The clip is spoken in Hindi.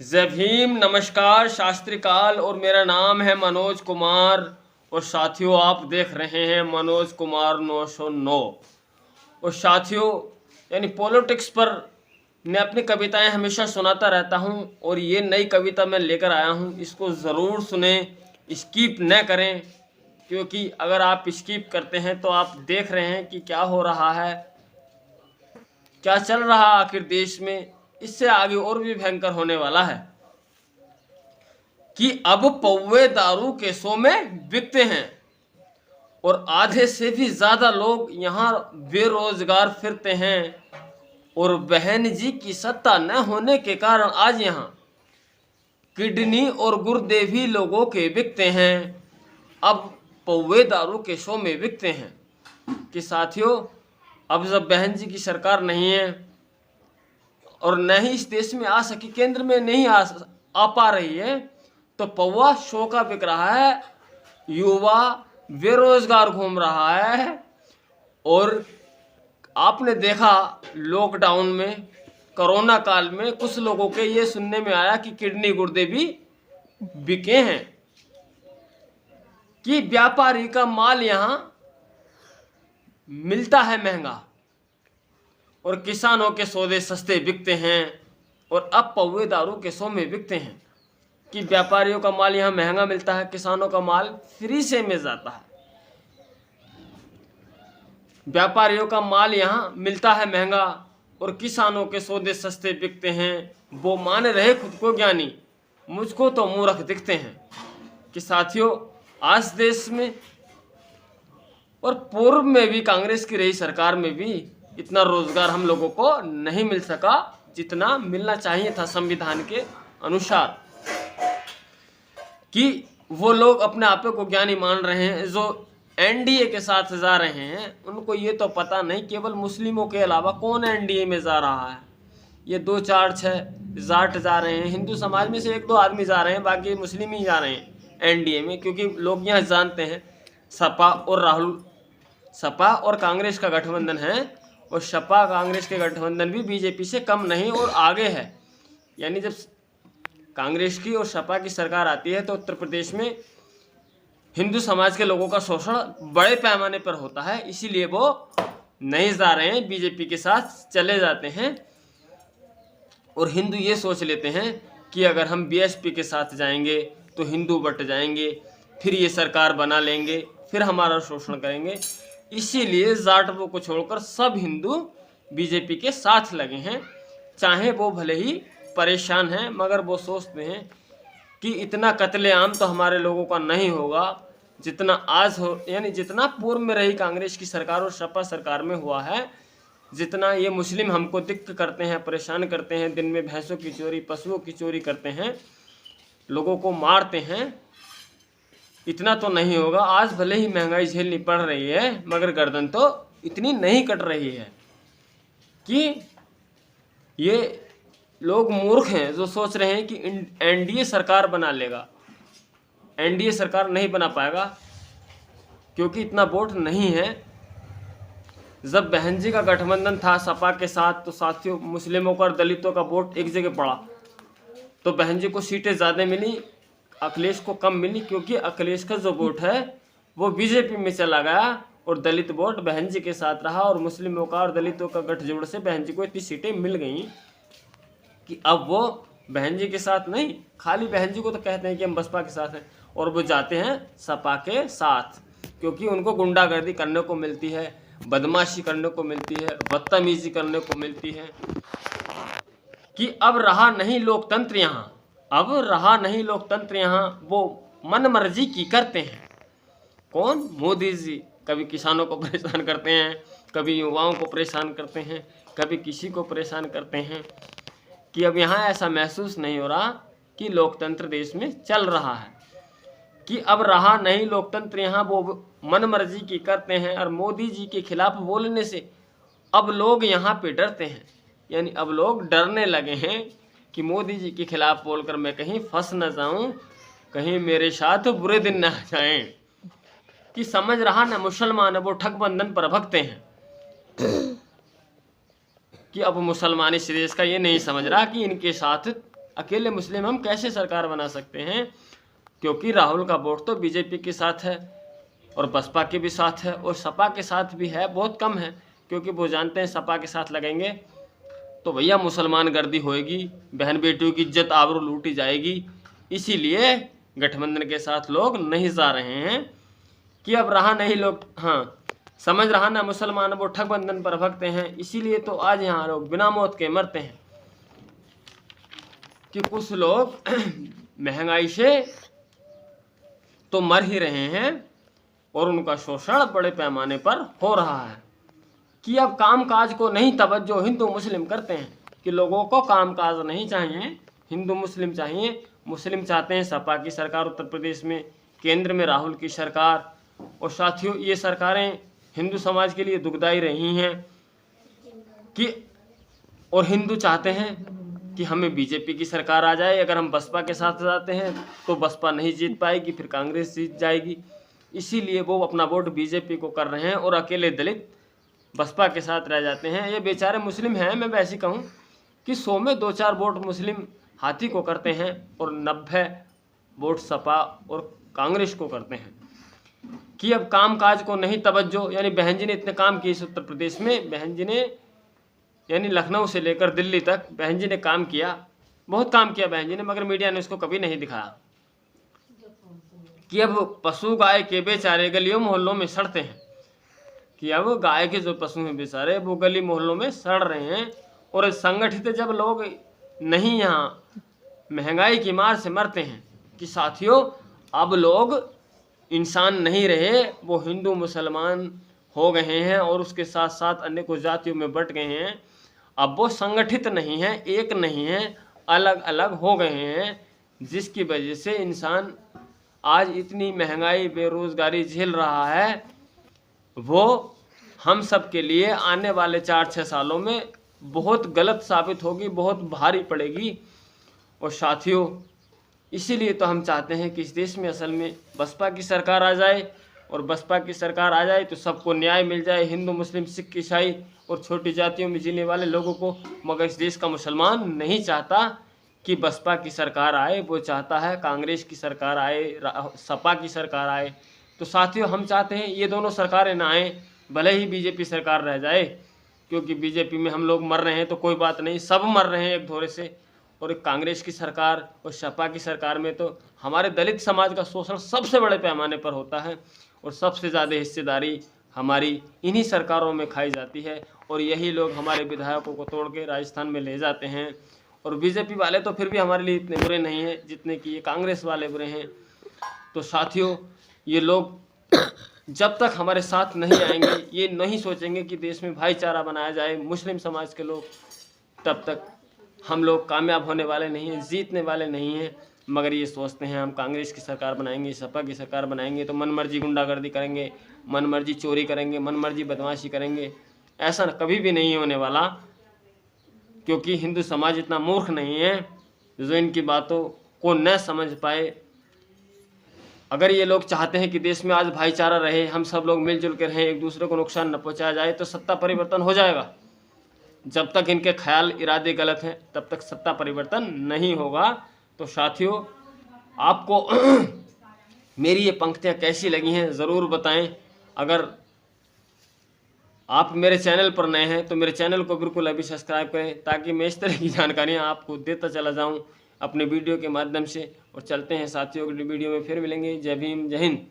जय भीम, नमस्कार, शास्त्री काल। और मेरा नाम है मनोज कुमार। और साथियों, आप देख रहे हैं मनोज कुमार 909। और साथियों, यानी पॉलिटिक्स पर मैं अपनी कविताएं हमेशा सुनाता रहता हूं। और ये नई कविता मैं लेकर आया हूं, इसको ज़रूर सुने, स्किप न करें। क्योंकि अगर आप स्किप करते हैं तो आप देख रहे हैं कि क्या हो रहा है, क्या चल रहा आखिर देश में। इससे आगे और भी भयंकर होने वाला है कि अब पौवे दारू केसों में बिकते हैं और आधे से भी ज्यादा लोग यहाँ बेरोजगार फिरते हैं। और बहन जी की सत्ता न होने के कारण आज यहाँ किडनी और गुर्दे भी लोगों के बिकते हैं। अब पौवे दारू केसों में बिकते हैं कि साथियों, अब जब बहन जी की सरकार नहीं है और न ही इस देश में आ सकी, केंद्र में नहीं आ पा रही है, तो पौवा शो का बिक रहा है, युवा बेरोजगार घूम रहा है। और आपने देखा लॉकडाउन में, कोरोना काल में कुछ लोगों के ये सुनने में आया कि किडनी गुर्दे भी बिके हैं, कि व्यापारी का माल यहाँ मिलता है महंगा और किसानों के सौदे सस्ते बिकते हैं। और अब पौवे दारू केसों में बिकते हैं कि व्यापारियों का माल यहाँ महंगा मिलता है, किसानों का माल फ्री से मिल जाता है। व्यापारियों का माल यहाँ मिलता है महंगा और किसानों के सौदे सस्ते बिकते हैं। वो मान रहे खुद को ज्ञानी, मुझको तो मूर्ख दिखते हैं। कि साथियों, आज देश में और पूर्व में भी कांग्रेस की रही सरकार में भी इतना रोजगार हम लोगों को नहीं मिल सका जितना मिलना चाहिए था संविधान के अनुसार। कि वो लोग अपने आप को ज्ञानी मान रहे हैं, जो एनडीए के साथ जा रहे हैं, उनको ये तो पता नहीं केवल मुस्लिमों के अलावा कौन एनडीए में जा रहा है। ये 2 4 6 जाट जा रहे हैं, हिंदू समाज में से 1 2 आदमी जा रहे हैं, बाकी मुस्लिम ही जा रहे हैं एनडीए में। क्योंकि लोग यहाँ जानते हैं सपा और कांग्रेस का गठबंधन है, और सपा कांग्रेस के गठबंधन भी बीजेपी से कम नहीं और आगे है। यानी जब कांग्रेस की और सपा की सरकार आती है तो उत्तर प्रदेश में हिंदू समाज के लोगों का शोषण बड़े पैमाने पर होता है, इसीलिए वो नहीं जा रहे हैं, बीजेपी के साथ चले जाते हैं। और हिंदू ये सोच लेते हैं कि अगर हम बीएसपी के साथ जाएंगे तो हिंदू बट जाएंगे, फिर ये सरकार बना लेंगे, फिर हमारा शोषण करेंगे। इसीलिए जाटवों को छोड़कर सब हिंदू बीजेपी के साथ लगे हैं। चाहे वो भले ही परेशान हैं, मगर वो सोचते हैं कि इतना कत्लेआम तो हमारे लोगों का नहीं होगा जितना आज हो, यानी जितना पूर्व में रही कांग्रेस की सरकार और सपा सरकार में हुआ है। जितना ये मुस्लिम हमको दिक्कत करते हैं, परेशान करते हैं, दिन में भैंसों की चोरी, पशुओं की चोरी करते हैं, लोगों को मारते हैं, इतना तो नहीं होगा। आज भले ही महंगाई झेलनी पड़ रही है, मगर गर्दन तो इतनी नहीं कट रही है। कि ये लोग मूर्ख हैं जो सोच रहे हैं कि एनडीए सरकार बना लेगा। एनडीए सरकार नहीं बना पाएगा क्योंकि इतना वोट नहीं है। जब बहन जी का गठबंधन था सपा के साथ, तो साथियों मुस्लिमों का और दलितों का वोट एक जगह पड़ा, तो बहन जी को सीटें ज़्यादा मिली, अखिलेश को कम मिली। क्योंकि अखिलेश का जो वोट है वो बीजेपी में चला गया और दलित वोट बहन जी के साथ रहा। और मुस्लिमों का और दलितों का गठजोड़ से बहन जी को इतनी सीटें मिल गई कि अब वो बहन जी के साथ नहीं, खाली बहन जी को तो कहते हैं कि हम बसपा के साथ हैं, और वो जाते हैं सपा के साथ। क्योंकि उनको गुंडागर्दी करने को मिलती है, बदमाशी करने को मिलती है, बदतमीजी करने को मिलती है। कि अब रहा नहीं लोकतंत्र यहाँ, अब रहा नहीं लोकतंत्र यहाँ। वो मन मर्जी की करते हैं। कौन? मोदी जी। कभी किसानों को परेशान करते हैं, कभी युवाओं को परेशान करते हैं, कभी किसी को परेशान करते हैं। कि अब यहाँ ऐसा महसूस नहीं हो रहा कि लोकतंत्र देश में चल रहा है। कि अब रहा नहीं लोकतंत्र यहाँ, वो मन मर्जी की करते हैं। और मोदी जी के खिलाफ बोलने से अब लोग यहाँ पे डरते हैं। यानी अब लोग डरने लगे हैं कि मोदी जी के खिलाफ बोलकर मैं कहीं फंस न जाऊं, कहीं मेरे साथ बुरे दिन न आ जाएं। कि समझ रहा न मुसलमान है वो ठग बंधन पर भगते हैं। कि अब मुसलमान इस देश का ये नहीं समझ रहा कि इनके साथ अकेले मुस्लिम हम कैसे सरकार बना सकते हैं, क्योंकि राहुल का वोट तो बीजेपी के साथ है और बसपा के भी साथ है और सपा के साथ भी है, बहुत कम है, क्योंकि वो जानते हैं सपा के साथ लगेंगे तो भैया मुसलमान गर्दी होएगी, बहन बेटियों की इज्जत आबरू लूटी जाएगी। इसीलिए गठबंधन के साथ लोग नहीं जा रहे हैं कि अब रहा नहीं लोग, हाँ समझ रहा ना मुसलमान वो ठग बंधन पर भगते हैं। इसीलिए तो आज यहाँ लोग बिना मौत के मरते हैं कि कुछ लोग महंगाई से तो मर ही रहे हैं और उनका शोषण बड़े पैमाने पर हो रहा है कि अब कामकाज को नहीं तवज्जो हिंदू मुस्लिम करते हैं कि लोगों को कामकाज नहीं चाहिए, हिंदू मुस्लिम चाहिए। मुस्लिम चाहते हैं सपा की सरकार उत्तर प्रदेश में, केंद्र में राहुल की सरकार। और साथियों ये सरकारें हिंदू समाज के लिए दुखदाई रही हैं कि, और हिंदू चाहते हैं कि हमें बीजेपी की सरकार आ जाए। अगर हम बसपा के साथ जाते हैं तो बसपा नहीं जीत पाएगी, फिर कांग्रेस जीत जाएगी। इसीलिए वो अपना वोट बीजेपी को कर रहे हैं और अकेले दलित बसपा के साथ रह जाते हैं। ये बेचारे मुस्लिम हैं, मैं वैसे कहूँ कि 100 में 2-4 वोट मुस्लिम हाथी को करते हैं और 90 वोट सपा और कांग्रेस को करते हैं कि अब कामकाज को नहीं तवज्जो। यानी बहन जी ने इतने काम किए इस उत्तर प्रदेश में, बहन जी ने यानी लखनऊ से लेकर दिल्ली तक बहन जी ने काम किया, बहुत काम किया बहन जी ने, मगर मीडिया ने उसको कभी नहीं दिखाया कि अब पशु गाय के बेचारे गलियों मोहल्लों में सड़ते हैं, कि अब गाय के जो पशु हैं बेचारे वो गली मोहल्लों में सड़ रहे हैं। और संगठित जब लोग नहीं यहाँ महंगाई की मार से मरते हैं कि साथियों अब लोग इंसान नहीं रहे, वो हिंदू मुसलमान हो गए हैं और उसके साथ साथ अन्य कुछ जातियों में बट गए हैं। अब वो संगठित नहीं है, एक नहीं है, अलग अलग हो गए हैं, जिसकी वजह से इंसान आज इतनी महंगाई बेरोजगारी झेल रहा है। वो हम सब के लिए आने वाले 4-6 सालों में बहुत गलत साबित होगी, बहुत भारी पड़ेगी। और साथियों इसीलिए तो हम चाहते हैं कि इस देश में असल में बसपा की सरकार आ जाए, और बसपा की सरकार आ जाए तो सबको न्याय मिल जाए, हिंदू मुस्लिम सिख ईसाई और छोटी जातियों में जीने वाले लोगों को। मगर इस देश का मुसलमान नहीं चाहता कि बसपा की सरकार आए, वो चाहता है कांग्रेस की सरकार आए, सपा की सरकार आए। तो साथियों हम चाहते हैं ये दोनों सरकारें ना आए, भले ही बीजेपी सरकार रह जाए, क्योंकि बीजेपी में हम लोग मर रहे हैं तो कोई बात नहीं, सब मर रहे हैं एक धोरे से। और कांग्रेस की सरकार और सपा की सरकार में तो हमारे दलित समाज का शोषण सबसे बड़े पैमाने पर होता है और सबसे ज़्यादा हिस्सेदारी हमारी इन्हीं सरकारों में खाई जाती है। और यही लोग हमारे विधायकों को तोड़ के राजस्थान में ले जाते हैं। और बीजेपी वाले तो फिर भी हमारे लिए इतने बुरे नहीं हैं जितने कि ये कांग्रेस वाले बुरे हैं। तो साथियों ये लोग जब तक हमारे साथ नहीं आएंगे, ये नहीं सोचेंगे कि देश में भाईचारा बनाया जाए मुस्लिम समाज के लोग, तब तक हम लोग कामयाब होने वाले नहीं हैं, जीतने वाले नहीं हैं। मगर ये सोचते हैं हम कांग्रेस की सरकार बनाएंगे, सपा की सरकार बनाएंगे तो मनमर्जी गुंडागर्दी करेंगे, मनमर्जी चोरी करेंगे, मनमर्जी बदमाशी करेंगे। ऐसा कभी भी नहीं होने वाला, क्योंकि हिंदू समाज इतना मूर्ख नहीं है जो इनकी बातों को न समझ पाए। अगर ये लोग चाहते हैं कि देश में आज भाईचारा रहे, हम सब लोग मिलजुल के रहें, एक दूसरे को नुकसान न पहुंचाया जाए, तो सत्ता परिवर्तन हो जाएगा। जब तक इनके ख्याल इरादे गलत हैं तब तक सत्ता परिवर्तन नहीं होगा। तो साथियों आपको मेरी ये पंक्तियाँ कैसी लगी हैं ज़रूर बताएं। अगर आप मेरे चैनल पर नए हैं तो मेरे चैनल को बिल्कुल अभी सब्सक्राइब करें, ताकि मैं इस तरह की जानकारियाँ आपको देता चला जाऊँ अपने वीडियो के माध्यम से। और चलते हैं साथियों, वीडियो में फिर मिलेंगे। जय भीम, जय हिंद।